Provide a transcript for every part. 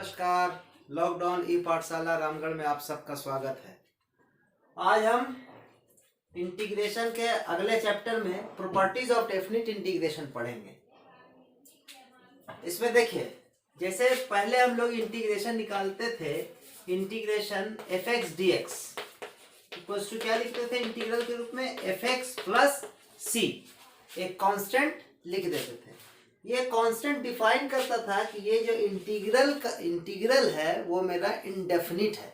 नमस्कार। लॉकडाउन ई पाठशाला रामगढ़ में आप सबका स्वागत है। आज हम इंटीग्रेशन के अगले चैप्टर में प्रॉपर्टीज ऑफ डेफिनिट इंटीग्रेशन पढ़ेंगे। इसमें देखिए, जैसे पहले हम लोग इंटीग्रेशन निकालते थे, integration f x D x equals to क्या लिखते थे इंटीग्रल के रूप में, एफ एक्स प्लस सी, एक कांस्टेंट लिख देते थे। ये कांस्टेंट डिफाइन करता था कि ये जो इंटीग्रल है वो मेरा इंडेफिनिट है।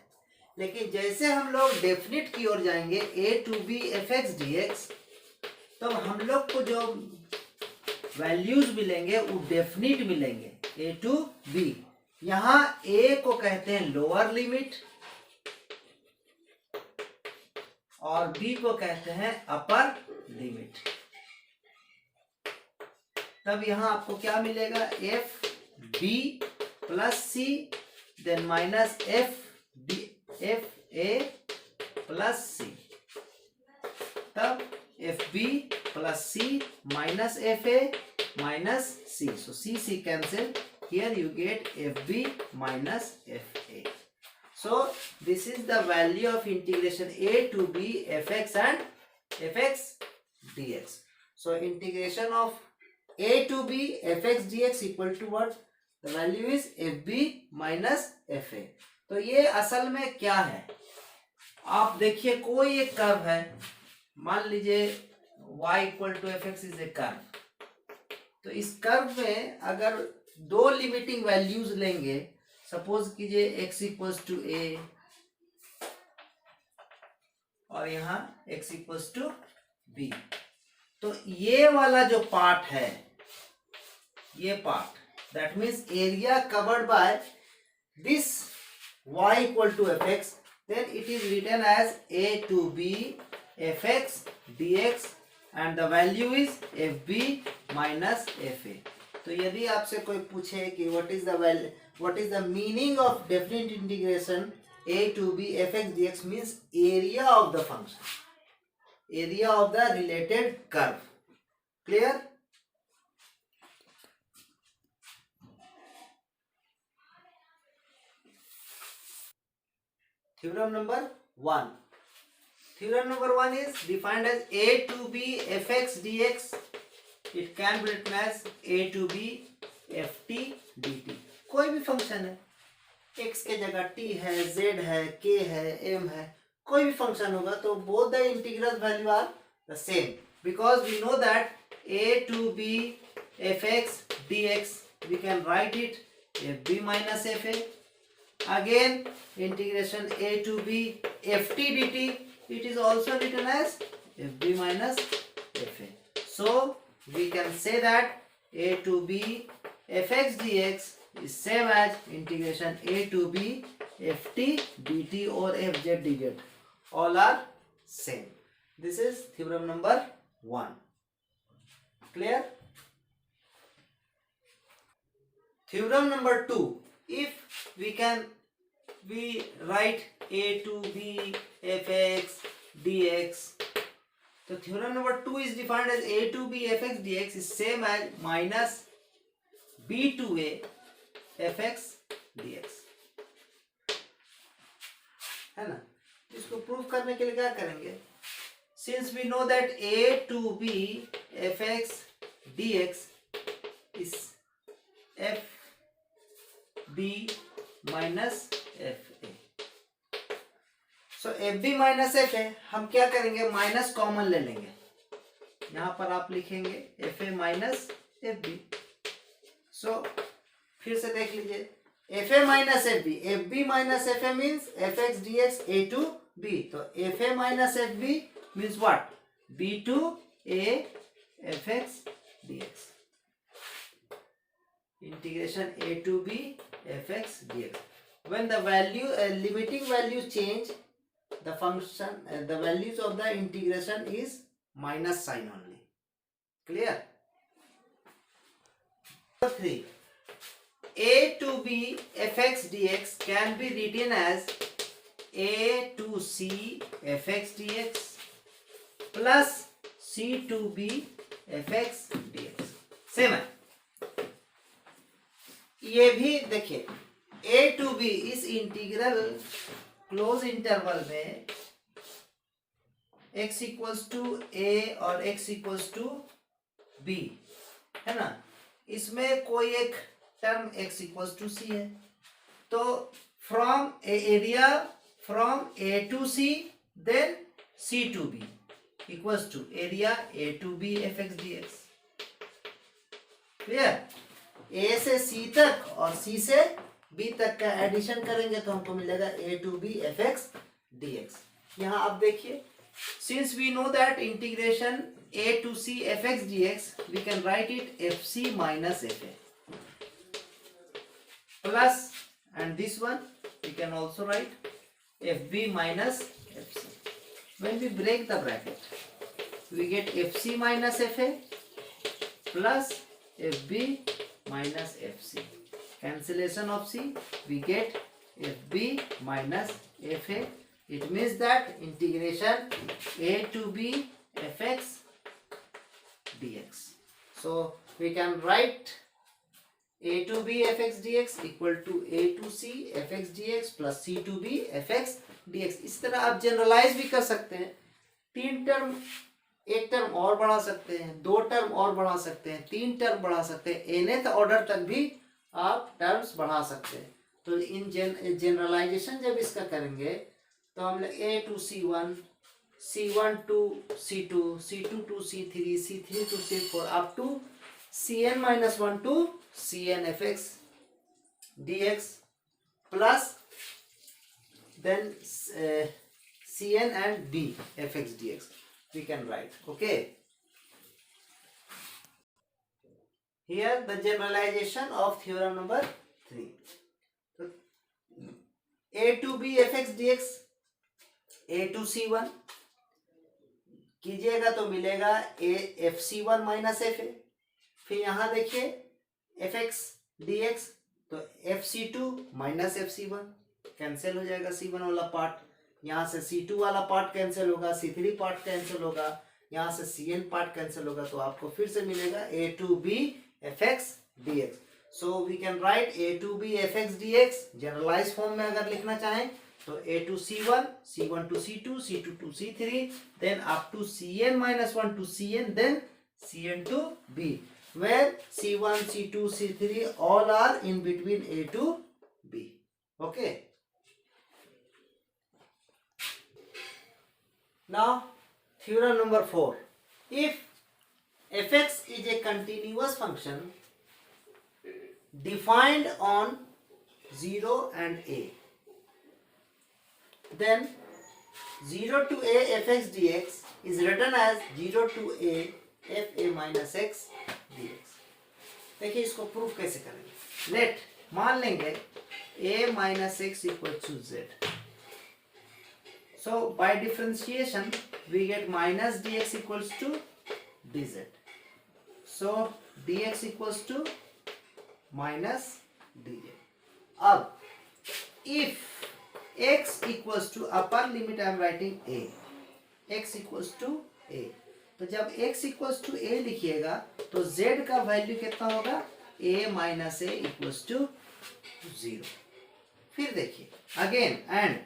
लेकिन जैसे हम लोग डेफिनिट की ओर जाएंगे, A to B F x D x, तो हम लोग को जो वैल्यूज मिलेंगे वो डेफिनिट मिलेंगे, ए टू बी। यहाँ ए को कहते हैं लोअर लिमिट और बी को कहते हैं अपर लिमिट। तब यहां आपको क्या मिलेगा, F B plus C, then minus F A plus C, तब F B plus C minus F A minus C, so C cancel, here you get F B minus F A. So this is the value of integration a to b fx and fx dx. So integration of a to b fx dx equal to what? The value is fb minus fa. तो ये असल में क्या है, आप देखिए, कोई एक कर्व है, मान लीजिए y equal to f x is a curve. तो इस कर्व में अगर दो लिमिटिंग वैल्यूज लेंगे, सपोज कीजिए x इक्वल्स टू a और यहाँ x इक्वल्स टू b, तो ये वाला जो पार्ट है, ये part, that means area covered by this y equal to f x, then it is written as a to b f x D x and the value is f B minus F a. तो यदि आपसे कोई पूछे कि what is the meaning of definite integration a to b fx dx, means area of the function, area of the related curve. Clear? Theorem number 1. Theorem number 1 is defined as a to b fx dx. It can be written as a to b ft dt. कोई भी function है, x के जगह t है, z है, k है, m है, कोई भी फंक्शन होगा, तो both the integral value are the same, because we know that a to b fx dx we can write it fb minus fa. Again integration a to b ft dt, it is also written as fb minus fa. So we can say that a to b fx dx is same as integration a to b ft dt or fz dz, all are same. This is theorem number 1. Clear? Theorem number 2, if we write a to b fx dx, so theorem number 2 is defined as a to b fx dx is same as minus b to a fx dx, है ना। इसको prove करने के लिए क्या करेंगे, since we know that a to b fx dx is fb minus fa. So fb minus fa, हम क्या करेंगे, माइनस कॉमन ले लेंगे, यहां पर आप लिखेंगे fa minus fb. सो फिर से देख लीजिए, fa minus fb, fb minus fa means fx dx a to b, तो fa minus fb means what, b to a fx dx, integration a to b fx dx. When the value limiting value change, the function the values of the integration is minus sign only. Clear? 3, a to b fx dx can be written as a to c fx dx plus c to b fx dx. Same है, ये भी देखिए ए to B इस integral close interval में x equals to ए और x equals to be है ना, इसमें कोई एक term x equals to C है, तो from area from A to C then C to B equals to area A to B F x D X. Clear? A से C तक और सी से बी तक का एडिशन करेंगे तो हमको मिलेगा A to B F x D X. यहाँ आप देखिए, since we know that integration a to c fx dx, we can write it fc minus fa plus, and this one we can also write fb minus fc. When we break the bracket, we get fc minus fa plus fb minus fc. Cancellation of c, we get fb minus fa. It means that integration a to b fx dx. So we can write a to b fx dx equal to a to c fx dx plus c to b fx dx. इस तरह आप generalise भी कर सकते हैं, तीन term एक term और बढ़ा सकते हैं, दो टर्म और बढ़ा सकते हैं, तीन टर्म बढ़ा सकते हैं, nth ऑर्डर तक भी आप टर्म्स बढ़ा सकते हैं। तो इन जनरलाइजेशन जब इसका करेंगे तो हम लोग a to c1 C1 to C2, C2 to C3, C3 to C4 up to Cn minus 1 to Cn fx dx plus then Cn and d fx dx we can write. Okay. Here the generalization of theorem number 3. So, a to b fx dx, a to c1 कीजिएगा तो मिलेगा a f c one minus F a, फिर यहाँ देखिए f x D x, तो f c two minus f c one cancel हो जाएगा, c one वाला पार्ट, यहाँ से सी टू वाला पार्ट कैंसिल होगा, सी थ्री पार्ट कैंसिल होगा, यहाँ से सी एन पार्ट कैंसिल होगा, तो आपको फिर से मिलेगा A to B F x D X. So we can write A to B F x D X generalize form में अगर लिखना चाहें तो a to c1, c1 to c2, c2 to c3, then up to cn minus 1 to cn, then cn to b, where c1, c2, c3 all are in between a to b. Okay. Now theorem number 4. If fx is a continuous function defined on 0 and a, then 0 to a fx dx is written as 0 to a fa minus x dx. देखिए इसको proof कैसे करेंगे। Late मान लेंगे a minus x equals to z. So by differentiation we get minus dx equals to dz. So dx equals to minus dz. अब if x equals to upper limit I am writing a, x equals to a, तो जब x equals to a लिखिएगा तो z का value कितना होगा, a minus a equals to 0। फिर देखिए again and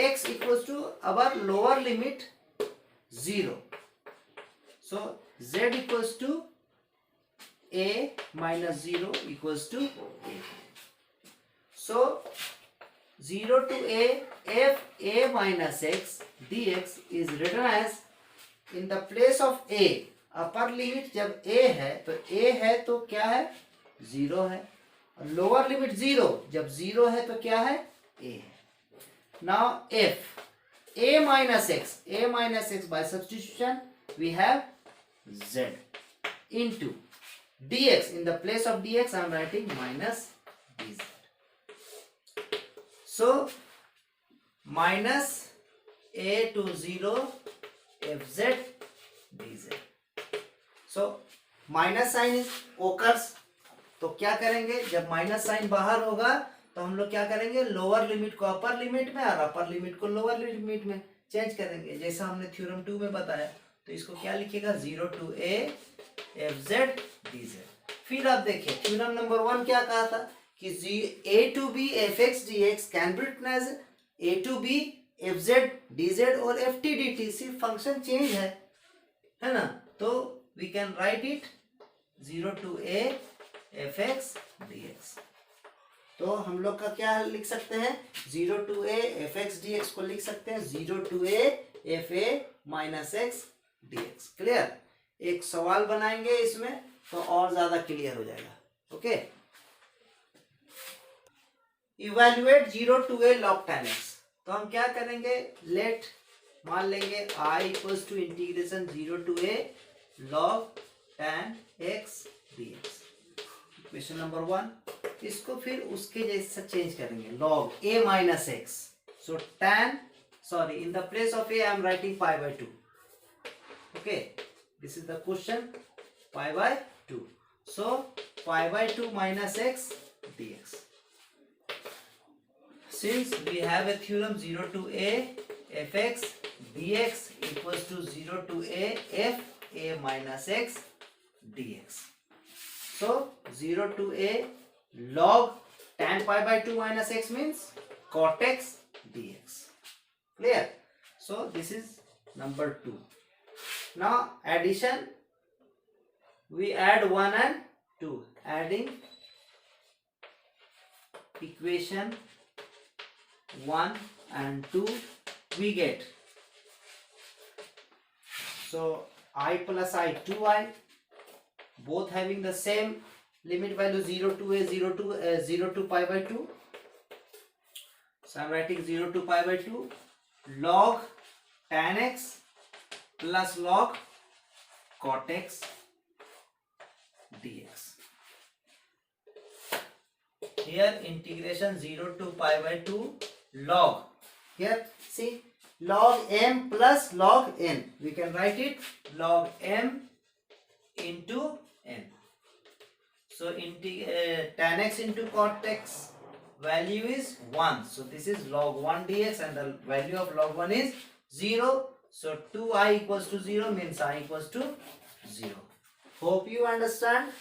x equals to our lower limit 0, so z equals to a minus 0 equals to a. So 0 to a f a minus x dx is written as, in the place of a, upper limit जब a है तो a है तो क्या है 0 है, और lower limit 0 जब 0 है तो क्या है a है। Now f a minus x by substitution we have z into dx, in the place of dx I am writing minus dz. So minus a to 0 fz dz. So minus sine occurs, तो क्या करेंगे जब minus sign बाहर होगा तो हम लोग क्या करेंगे, लोअर लिमिट को अपर लिमिट में और अपर लिमिट को लोअर लिमिट में चेंज करेंगे, जैसा हमने थ्योरम 2 में बताया। तो इसको क्या लिखिएगा 0 to a fz dz। फिर आप देखिए थ्योरम नंबर 1 क्या कहा था, कि a to b fx dx can be written as a to b fz dz और ft dt, सिर्फ फंक्शन चेंज है ना, तो we can write it 0 to a fx dx। तो हम लोग का क्या लिख सकते हैं, 0 to a fx dx को लिख सकते हैं 0 to a fa minus x dx। Clear? एक सवाल बनाएंगे इसमें तो और ज्यादा क्लियर हो जाएगा। Okay, evaluate 0 to a log tan x। तो हम क्या करेंगे, लेट मान लेंगे I equals to integration 0 to a log tan x dx। Question number 1, इसको फिर उसके जैसा चेंज करेंगे, log a minus x। So tan, sorry, in the place of a I am writing pi by 2। okay, this is the question, pi by 2। so pi by 2 minus x dx। since we have a theorem 0 to a fx dx equals to 0 to a f a minus x dx। so 0 to a log tan pi by 2 minus x means cot x dx। clear? so this is number 2। now addition, we add 1 and 2, adding equation 1 and 2 we get, so I plus I 2i, both having the same limit value 0 to a 0 to pi by 2। so I am writing 0 to pi by 2 log tan x plus log cot x dx। here integration 0 to pi by 2 log, here see log m plus log n, we can write it log m into n। so tan x into cot x value is 1, so this is log 1 dx and the value of log 1 is 0। so 2i equals to 0 means I equals to 0। hope you understand।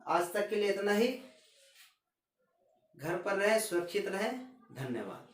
आज तक के लिए इतना ही। घर पर रहें, सुरक्षित रहें। धन्यवाद।